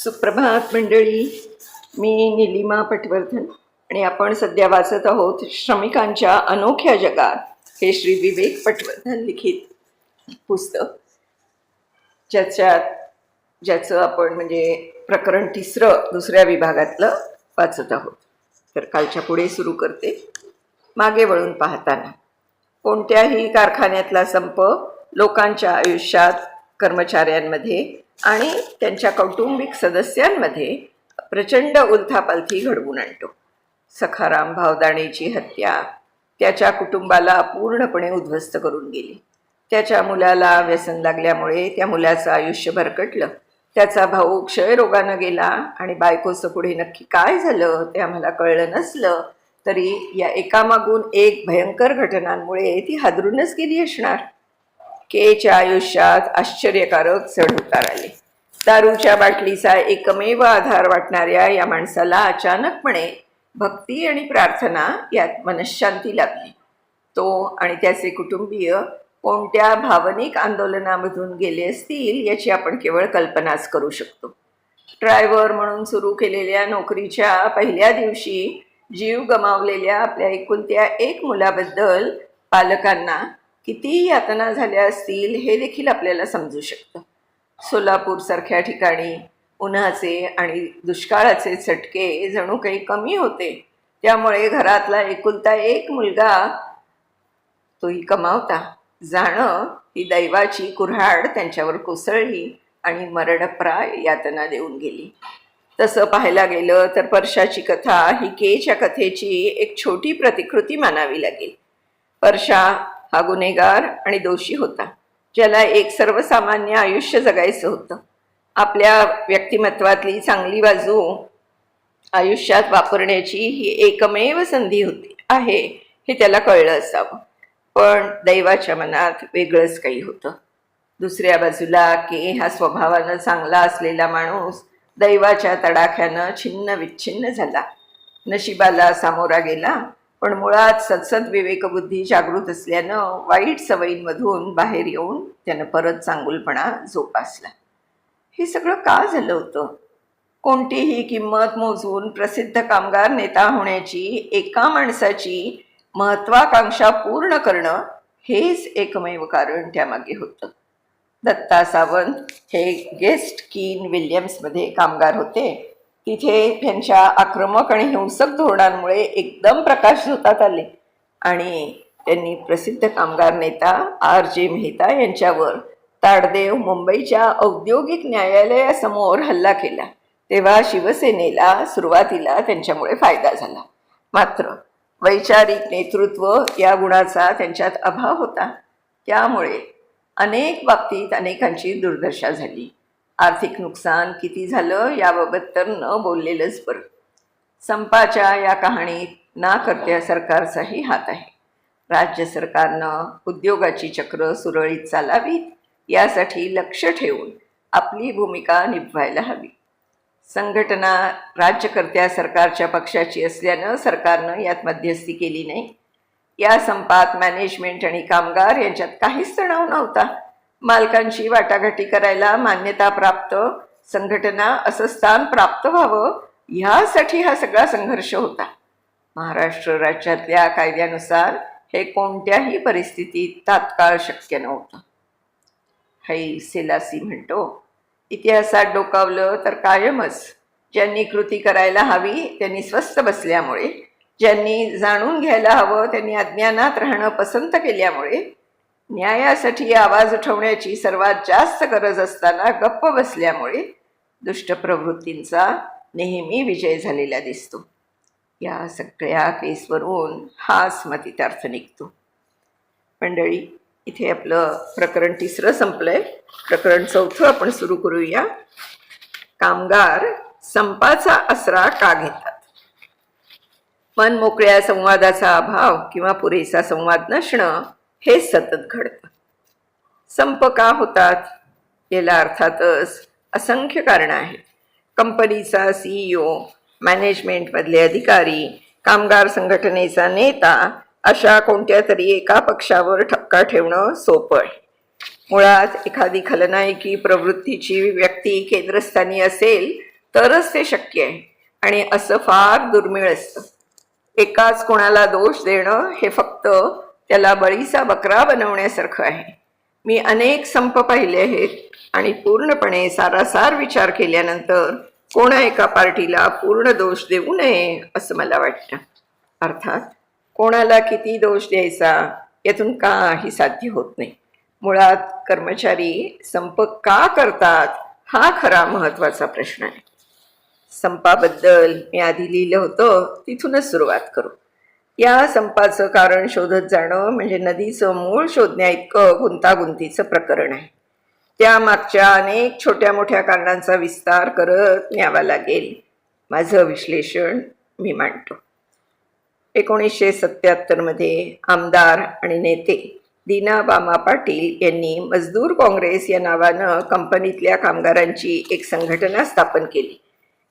सुप्रभात मंडळी. मी निलिमा पटवर्धन आणि आपण सध्या वाचत आहोत श्रमिकांच्या अनोख्या जगात हे श्री विवेक पटवर्धन लिखित पुस्तक, ज्याचं आपण म्हणजे प्रकरण 3 दुसऱ्या विभागातलं वाचत आहोत. तर कालच्या पुढे सुरू करते. मागे वळून पाहताना कोणत्याही कारखान्यातला संप लोकांच्या आयुष्यात, कर्मचाऱ्यांमध्ये आणि त्यांच्या कौटुंबिक सदस्यांमध्ये प्रचंड उलथापालथी घडवून आणतो. सखाराम भावदाणेची हत्या त्याच्या कुटुंबाला पूर्णपणे उद्ध्वस्त करून गेली. त्याच्या मुलाला व्यसन लागल्यामुळे त्या मुलाचं आयुष्य भरकटलं. त्याचा भाऊ क्षयरोगानं गेला आणि बायकोचं पुढे नक्की काय झालं ते आम्हाला कळलं नसलं तरी या एकामागून एक भयंकर घटनांमुळे ती हादरूनच गेली असणार. केच्या आयुष्यात आश्चर्यकारक चढउतार आले. दारूच्या बाटलीचा एकमेव आधार वाटणाऱ्या या माणसाला अचानकपणे भक्ती आणि प्रार्थना यात मनःशांती लाभली. तो आणि त्याचे कुटुंबीय कोणत्या भावनिक आंदोलनामधून गेले असतील याची आपण केवळ कल्पनाच करू शकतो. ड्रायव्हर म्हणून सुरू केलेल्या नोकरीच्या पहिल्या दिवशी जीव गमावलेल्या आपल्या एकुलत्या एक मुलाबद्दल पालकांना किती यातना झाल्या असतील हे देखील आपल्याला समजू शकतं. सोलापूरसारख्या ठिकाणी उन्हाचे आणि दुष्काळाचे चटके जणू काही कमी होते. त्यामुळे घरातला एकुलता एक मुलगा तोही कमावता जाणं ही दैवाची कुऱ्हाड त्यांच्यावर कोसळली आणि मरणप्राय यातना देऊन गेली. तसं पाहायला गेलं तर परशाची कथा ही केच्या कथेची एक छोटी प्रतिकृती मानावी लागेल. परशा हा गुन्हेगार आणि दोषी होता, ज्याला एक सर्वसामान्य आयुष्य जगायचं होतं. आपल्या व्यक्तिमत्वातली चांगली बाजू आयुष्यात वापरण्याची ही एकमेव संधी आहे हे त्याला कळलं असावं. पण दैवाच्या मनात वेगळंच काही होतं. दुसऱ्या बाजूला के हा स्वभावानं चांगला असलेला माणूस दैवाच्या तडाख्यानं छिन्न विच्छिन्न झाला. नशिबाला सामोरा गेला, पण मुळात सत्सद विवेकबुद्धी जागृत असल्यानं वाईट सवयींमधून बाहेर येऊन त्यानं परत चांगुलपणा जोपासला. हे सगळं का झालं होतं? कोणतीही किंमत मोजून प्रसिद्ध कामगार नेता होण्याची एका माणसाची महत्वाकांक्षा पूर्ण करणं हेच एकमेव कारण त्यामागे होतं. दत्ता सावंत हे गेस्ट कीन विल्यम्समध्ये कामगार होते. तिथे त्यांच्या आक्रमक आणि हिंसक धोरणांमुळे एकदम प्रकाशझोतात आले आणि त्यांनी प्रसिद्ध कामगार नेता R.J. मेहता यांच्यावर ताडदेव मुंबईच्या औद्योगिक न्यायालयासमोर हल्ला केला. तेव्हा शिवसेनेला सुरुवातीला त्यांच्यामुळे फायदा झाला. मात्र वैचारिक नेतृत्व या गुणाचा त्यांच्यात अभाव होता. त्यामुळे अनेक बाबतीत अनेकांची दुर्दशा झाली. आर्थिक नुकसान किती झालं याबाबत तर न बोललेलंच बरं. संपाच्या या कहाणीत ना करत्या सरकारचाही हात आहे. राज्य सरकारनं उद्योगाची चक्र सुरळीत चालावीत यासाठी लक्ष ठेवून आपली भूमिका निभवायला हवी. संघटना राज्यकर्त्या सरकारच्या पक्षाची असल्यानं सरकारनं यात मध्यस्थी केली नाही. या संपात मॅनेजमेंट आणि कामगार यांच्यात काहीच तणाव नव्हता. मालकांची वाटाघाटी करायला मान्यता प्राप्त संघटना असं स्थान प्राप्त व्हावं ह्यासाठी हा सगळा संघर्ष होता. महाराष्ट्र राज्यातल्या कायद्यानुसार हे कोणत्याही परिस्थितीत तात्काळ शक्य नव्हतं. हाई सेलासी म्हणतो, इतिहासात डोकावलं तर कायमच ज्यांनी कृती करायला हवी त्यांनी स्वस्थ बसल्यामुळे, ज्यांनी जाणून घ्यायला हवं त्यांनी अज्ञानात राहणं पसंत केल्यामुळे, न्यायासाठी आवाज उठवण्याची सर्वात जास्त गरज असताना गप्प बसल्यामुळे दुष्ट प्रवृत्तींचा नेहमी विजय झालेला दिसतो. या सगळ्या केसवरून हाच मतितार्थ निघतो. मंडळी, इथे आपलं प्रकरण 3 संपलंय. प्रकरण 4 आपण सुरू करूया. कामगार संपाचा आसरा का घेतात? मन मोकळ्या संवादाचा अभाव किंवा पुरेसा संवाद नसणं हे सतत घडतं. संप का होतात याला अर्थातच असंख्य कारणं आहेत. कंपनीचा CEO, मॅनेजमेंटमधले अधिकारी, कामगार संघटनेचा नेता अशा कोणत्या तरी एका पक्षावर ठपका ठेवणं सोपं आहे. मुळात एखादी खलनायकी प्रवृत्तीची व्यक्ती केंद्रस्थानी असेल तरच ते शक्य आहे आणि असं फार दुर्मिळ असतं. एकाच कोणाला दोष देणं हे फक्त त्याला बळीचा बकरा बनवण्यासारखं आहे. मी अनेक संप पाहिले आहेत आणि पूर्णपणे सारासार विचार केल्यानंतर कोणा एका पार्टीला पूर्ण दोष देऊ नये असं मला वाटतं. अर्थात कोणाला किती दोष द्यायचा यातून काही साध्य होत नाही. मुळात कर्मचारी संप का करतात हा खरा महत्वाचा प्रश्न आहे. संपाबद्दल मी आधी लिहिलं होतं, तिथूनच सुरुवात करू. या संपाचं कारण शोधत जाणं म्हणजे नदीचं मूळ शोधण्या इतकं गुंतागुंतीचं प्रकरण आहे. त्यामागच्या अनेक छोट्या मोठ्या कारणांचा विस्तार करत न्यावा लागेल. माझं विश्लेषण मी मांडतो. 1977 मध्ये आमदार आणि नेते दीना बामा पाटील यांनी मजदूर काँग्रेस या नावानं कंपनीतल्या कामगारांची एक संघटना स्थापन केली.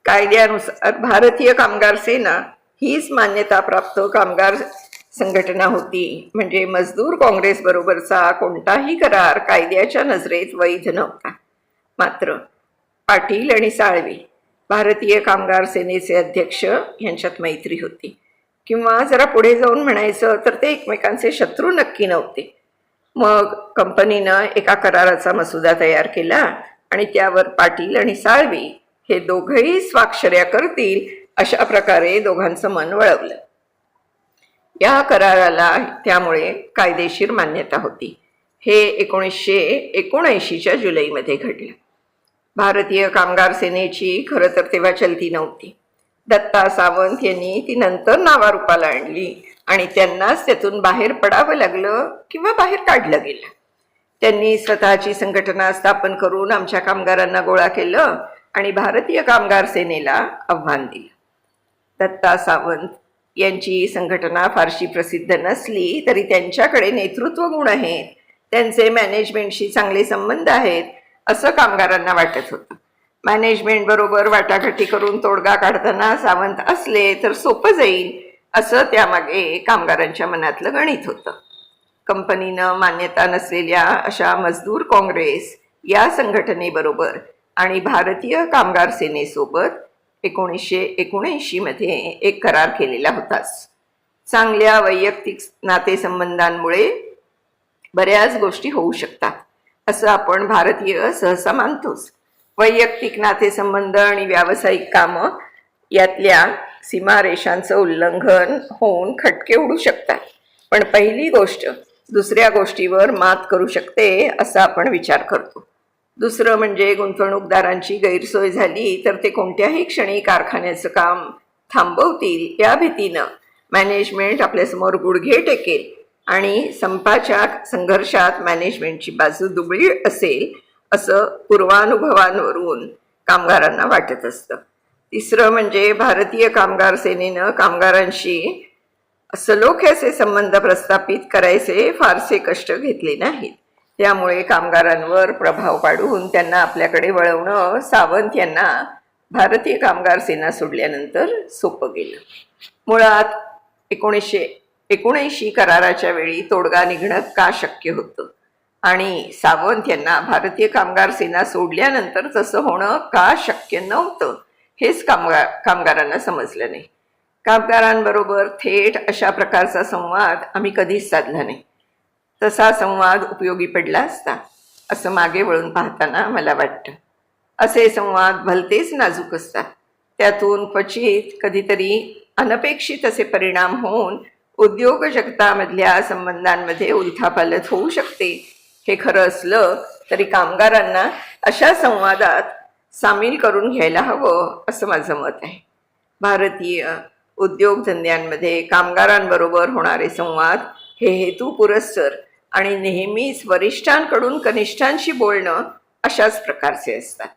कायद्यानुसार भारतीय कामगार सेना हीच मान्यताप्राप्त कामगार संघटना होती. म्हणजे मजदूर काँग्रेस बरोबरचा कोणताही करार कायद्याच्या नजरेत वैध नव्हता. मात्र पाटील आणि साळवे भारतीय कामगार सेनेचे अध्यक्ष यांच्यात मैत्री होती, किंवा जरा पुढे जाऊन म्हणायचं तर ते एकमेकांचे शत्रू नक्की नव्हते. मग कंपनीनं एका कराराचा मसुदा तयार केला आणि त्यावर पाटील आणि साळवे हे दोघंही स्वाक्षऱ्या करतील अशा प्रकारे दोघांचं मन वळवलं. या कराराला त्यामुळे कायदेशीर मान्यता होती. हे 1979च्या जुलैमध्ये घडलं. भारतीय कामगार सेनेची खरं तर तेव्हा चलती नव्हती. दत्ता सावंत यांनी ती नंतर नावारूपाला आणली आणि त्यांनाच त्यातून बाहेर पडावं लागलं किंवा बाहेर काढलं गेलं. त्यांनी स्वतःची संघटना स्थापन करून आमच्या कामगारांना गोळा केलं आणि भारतीय कामगार सेनेला आव्हान दिलं. दत्ता सावंत यांची संघटना फारशी प्रसिद्ध नसली तरी त्यांच्याकडे नेतृत्व गुण आहेत, त्यांचे मॅनेजमेंटशी चांगले संबंध आहेत असं कामगारांना वाटत होतं. मॅनेजमेंट बरोबर वाटाघाटी करून तोडगा काढताना सावंत असले तर सोपं जाईल असं त्यामागे कामगारांच्या मनातलं गणित होतं. कंपनीनं मान्यता नसलेल्या अशा मजदूर काँग्रेस या संघटनेबरोबर आणि भारतीय कामगार सेनेसोबत 1979 मध्ये एक करार केलेला होताच. चांगल्या वैयक्तिक नातेसंबंधांमुळे बऱ्याच गोष्टी होऊ शकतात असं आपण भारतीय सहसा मानतोच. वैयक्तिक नातेसंबंध आणि व्यावसायिक कामं यातल्या सीमारेषांचं उल्लंघन होऊन खटके उडू शकतात. पण पहिली गोष्ट दुसऱ्या गोष्टीवर मात करू शकते असा आपण विचार करतो. दुसरं म्हणजे गुंतवणूकदारांची गैरसोय झाली तर ते कोणत्याही क्षणी कारखान्याचं काम थांबवतील या भीतीनं मॅनेजमेंट आपल्यासमोर गुडघे टेकेल आणि संपाच्या संघर्षात मॅनेजमेंटची बाजू दुबळी असेल असं पूर्वानुभवांवरून कामगारांना वाटत असतं. तिसरं म्हणजे भारतीय कामगार सेनेनं कामगारांशी सलोख्याचे संबंध प्रस्थापित करायचे फारसे कष्ट घेतले नाहीत. त्यामुळे कामगारांवर प्रभाव पाडून त्यांना आपल्याकडे वळवणं सावंत यांना भारतीय कामगार सेना सोडल्यानंतर सोपं गेलं. मुळात 1979 कराराच्या वेळी तोडगा निघणं का शक्य होतं आणि सावंत यांना भारतीय कामगार सेना सोडल्यानंतर तसं होणं का शक्य नव्हतं हेच कामगारांना समजलं नाही. कामगारांबरोबर थेट अशा प्रकारचा संवाद आम्ही कधीच साधला नाही. तसा संवाद उपयोगी पडला असता असं मागे वळून पाहताना मला वाटतं. असे संवाद भलतेच नाजूक असतात. त्यातून क्वचित कधीतरी अनपेक्षित असे परिणाम होऊन उद्योग जगतामधल्या संबंधांमध्ये उलथापालथ होऊ शकते. हे खरं असलं तरी कामगारांना अशा संवादात सामील करून घ्यायला हवं असं माझं मत आहे. भारतीय उद्योगधंद्यांमध्ये कामगारांबरोबर होणारे संवाद हे हेतुपुरस्सर आणि नेहमीच वरिष्ठांकडून कनिष्ठांशी बोलणं अशाच प्रकारचे असतात.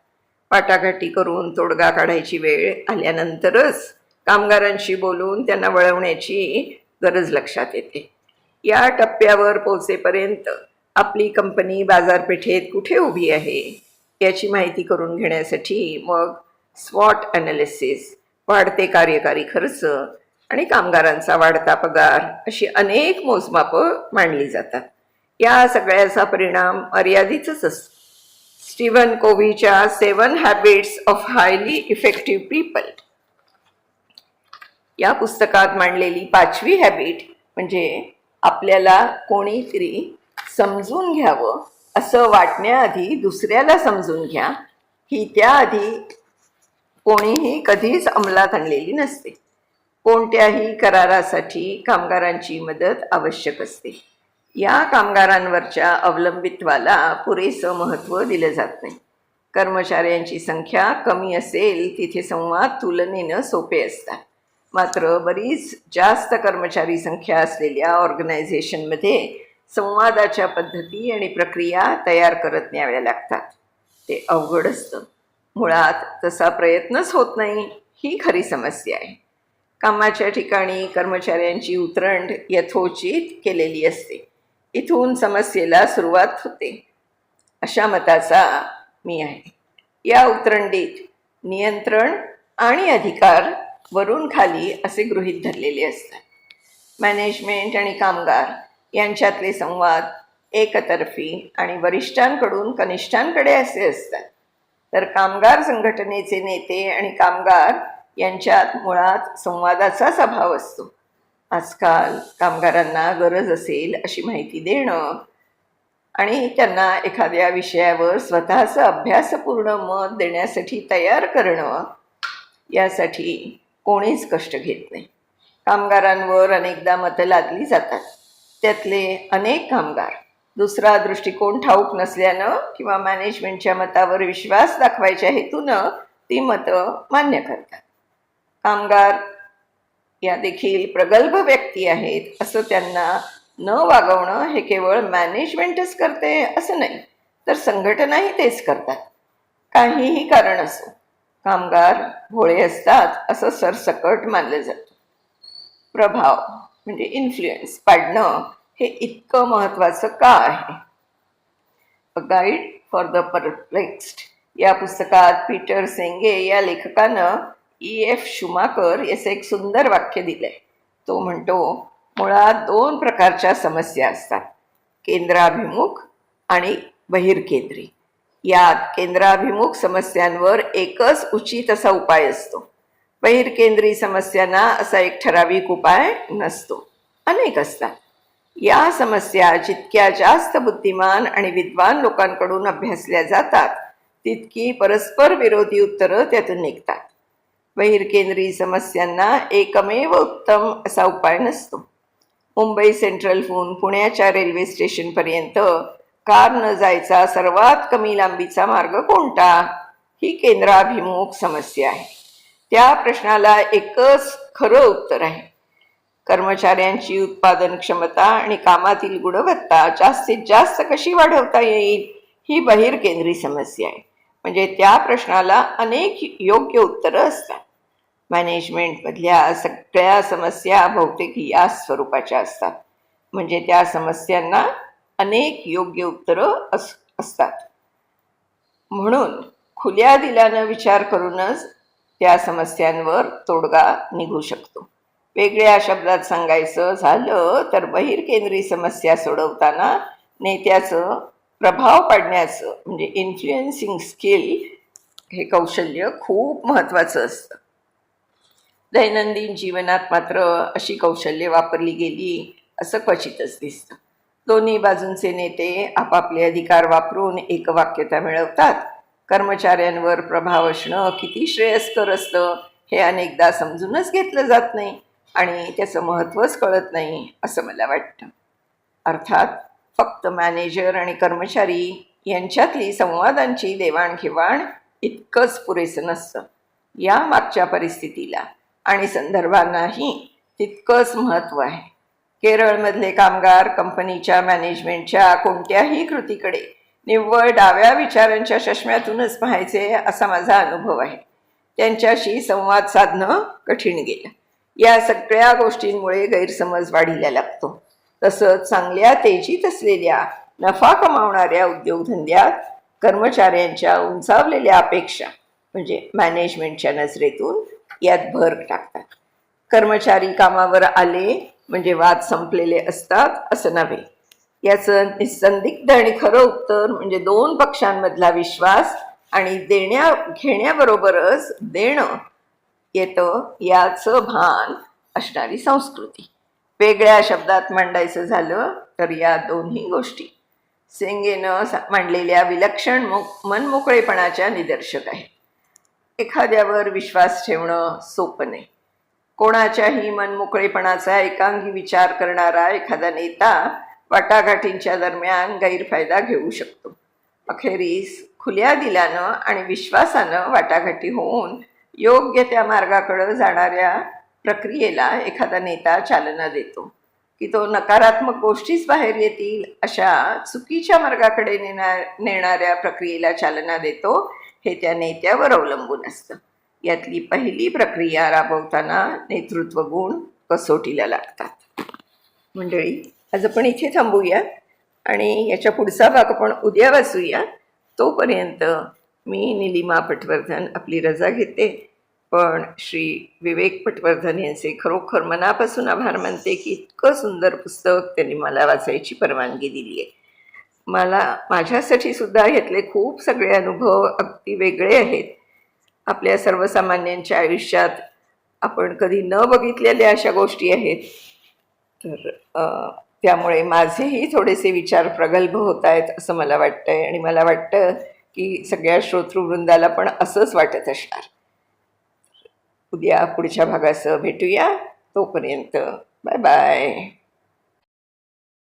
वाटाघाटी करून तोडगा काढायची वेळ आल्यानंतरच कामगारांशी बोलून त्यांना वळवण्याची गरज लक्षात येते. या टप्प्यावर पोहोचेपर्यंत आपली कंपनी बाजारपेठेत कुठे उभी आहे याची माहिती करून घेण्यासाठी मग स्वॉट ॲनालिसिस, वाढते कार्यकारी खर्च आणि कामगारांचा वाढता पगार अशी अनेक मोजमापं मांडली जातात. या सगळ्याचा परिणाम मर्यादितच असतो. स्टीव्हन कोव्हीच्या 7 habits of highly effective people या पुस्तकात मांडलेली 5वी हॅबिट म्हणजे आपल्याला कोणीतरी समजून घ्यावं असं वाटण्याआधी दुसऱ्याला समजून घ्या, ही त्याआधी कोणीही कधीच अंमलात आणलेली नसते. कोणत्याही करारासाठी कामगारांची मदत आवश्यक असते. या कामगारांवरच्या अवलंबित्वाला पुरेसं महत्त्व दिलं जात नाही. कर्मचाऱ्यांची संख्या कमी असेल तिथे संवाद तुलनेनं सोपे असतात. मात्र बरीच जास्त कर्मचारी संख्या असलेल्या ऑर्गनायझेशनमध्ये संवादाच्या पद्धती आणि प्रक्रिया तयार करत न्याव्या लागतात. ते अवघड असतं. मुळात तसा प्रयत्नच होत नाही, ही खरी समस्या आहे. कामाच्या ठिकाणी कर्मचाऱ्यांची उतरंड यथोचित केलेली असते. इथून समस्येला सुरुवात होते, अशा मताचा मी आहे. या उतरंडीत नियंत्रण आणि अधिकार वरून खाली असे गृहीत धरलेले असतात. मॅनेजमेंट आणि कामगार यांच्यातले संवाद एकतर्फी आणि वरिष्ठांकडून कनिष्ठांकडे असे असतात. तर कामगार संघटनेचे नेते आणि कामगार यांच्यात मुळात संवादाचाच अभाव असतो. आजकाल कामगारांना गरज असेल अशी माहिती देणं आणि त्यांना एखाद्या विषयावर स्वतःचं अभ्यासपूर्ण मत देण्यासाठी तयार करणं, यासाठी कोणीच कष्ट घेत नाही. कामगारांवर अनेकदा मतं लादली जातात. त्यातले अनेक कामगार दुसरा दृष्टिकोन ठाऊक नसल्यानं किंवा मॅनेजमेंटच्या मतावर विश्वास दाखवायच्या हेतूनं ती मतं मान्य करतात. कामगार या देखील प्रगल्भ व्यक्ती आहेत असं त्यांना न वागवणं हे केवळ मॅनेजमेंटच करते असं नाही, तर संघटनाही तेच करतात. काहीही कारण असो, कामगार भोळे असतात असं सरसकट मानलं जातं. प्रभाव म्हणजे इन्फ्लुएन्स पाडणं हे इतकं महत्त्वाचं का आहे? A guide for the perplexed या पुस्तकात पीटर सेंगे या लेखकानं E.F. शुमाकर याचं एक सुंदर वाक्य दिलंय. तो म्हणतो, मुळात 2 प्रकारच्या समस्या असतात, केंद्राभिमुख आणि बहिर्केंद्री. यात केंद्राभिमुख समस्यांवर एकच उचित असा उपाय असतो. बहिर्केंद्री समस्यांना असा एक ठराविक उपाय नसतो, अनेक असतात. या समस्या जितक्या जास्त बुद्धिमान आणि विद्वान लोकांकडून अभ्यासल्या जातात तितकी परस्पर विरोधी उत्तरं त्यातून निघतात. बहिर्केंद्री समस्यांना एकमेव उत्तम असा उपाय नसतो. मुंबई सेंट्रलहून पुण्याच्या रेल्वे स्टेशनपर्यंत कारनं जायचा सर्वात कमी लांबीचा मार्ग कोणता? ही केंद्राभिमुख समस्या आहे. त्या प्रश्नाला एकच खरं उत्तर आहे. कर्मचाऱ्यांची उत्पादन क्षमता आणि कामातील गुणवत्ता जास्तीत जास्त कशी वाढवता येईल, ही बहिर्केंद्री समस्या आहे. म्हणजे त्या प्रश्नाला अनेक योग्य उत्तरं असतात. मॅनेजमेंटमधल्या सगळ्या समस्या बहुतेक या स्वरूपाच्या असतात. म्हणजे त्या समस्यांना अनेक योग्य उत्तरं असतात. म्हणून खुल्या दिलानं विचार करूनच त्या समस्यांवर तोडगा निघू शकतो. वेगळ्या शब्दात सांगायचं झालं तर बहिर्केंद्री समस्या सोडवताना नेत्याचं प्रभाव पाडण्याचं म्हणजे इन्फ्लुएन्सिंग स्किल हे कौशल्य खूप महत्त्वाचं असतं. दैनंदिन जीवनात मात्र अशी कौशल्ये वापरली गेली असं क्वचितच दिसतं. दोन्ही बाजूंचे नेते आपापले अधिकार वापरून एकवाक्यता मिळवतात. कर्मचाऱ्यांवर प्रभाव असणं किती श्रेयस्कर असतं हे अनेकदा समजूनच घेतलं जात नाही आणि त्याचं महत्त्वच कळत नाही असं मला वाटतं. अर्थात फक्त मॅनेजर आणि कर्मचारी यांच्यातली संवादांची देवाणघेवाण इतकंच पुरेसं नसतं. या मागच्या परिस्थितीला आणि संदर्भांनाही तितकंच महत्त्व आहे. केरळमधले कामगार कंपनीच्या मॅनेजमेंटच्या कोणत्याही कृतीकडे निव्वळ डाव्या विचारांच्या चष्म्यातूनच पाहायचे असा माझा अनुभव आहे. त्यांच्याशी संवाद साधणं कठीण गेलं. या सगळ्या गोष्टींमुळे गैरसमज वाढीला लागतो. तसंच चांगल्या तेजीत असलेल्या नफा कमावणाऱ्या उद्योगधंद्यात कर्मचाऱ्यांच्या उंचावलेल्या अपेक्षा म्हणजे मॅनेजमेंटच्या नजरेतून यात भर टाकतात. कर्मचारी कामावर आले म्हणजे वाद संपलेले असतात असं नव्हे. याचं निसंदिग्ध आणि खरं उत्तर म्हणजे दोन पक्षांमधला विश्वास आणि देण्या घेण्याबरोबरच देणं येतं याचं भान असणारी संस्कृती. वेगळ्या शब्दात मांडायचं झालं तर या दोन्ही गोष्टी सेंगेनं मांडलेल्या विलक्षण मनमोकळेपणाच्या निदर्शक आहेत. एखाद्यावर विश्वास ठेवणं सोपं नाही. कोणाच्याही मनमोकळेपणाचा एकांगी विचार करणारा एखादा नेता वाटाघाटींच्या दरम्यान गैरफायदा घेऊ शकतो. अखेरीस खुल्या दिलानं आणि विश्वासानं वाटाघाटी होऊन योग्य त्या मार्गाकडे जाणाऱ्या प्रक्रियेला एखादा नेता चालना देतो की तो नकारात्मक गोष्टीच बाहेर येतील अशा चुकीच्या मार्गाकडे नेणाऱ्या प्रक्रियेला चालना देतो हे त्या नेत्यावर अवलंबून असतं. यातली पहिली प्रक्रिया राबवताना नेतृत्व गुण कसोटीला लागतात. मंडळी, आज आपण इथे थांबूया आणि याच्या पुढचा भाग आपण उद्या वाचूया. तोपर्यंत मी निलिमा पटवर्धन आपली रजा घेते, पण श्री विवेक पटवर्धन यांचे खरोखर मनापासून आभार मानते की इतकं सुंदर पुस्तक त्यांनी मला वाचायची परवानगी दिली आहे. माझ्यासाठी सुद्धा यातले खूप सगळे अनुभव अगदी वेगळे आहेत. आपल्या सर्वसामान्यांच्या आयुष्यात आपण कधी न बघितलेल्या अशा गोष्टी आहेत. तर त्यामुळे माझेही थोडेसे विचार प्रगल्भ होत आहेत असं मला वाटतं आहे आणि मला वाटतं की सगळ्या श्रोतृवृंदाला पण असंच वाटत असणार. उद्या पुढच्या भागासह भेटूया. तोपर्यंत बाय बाय.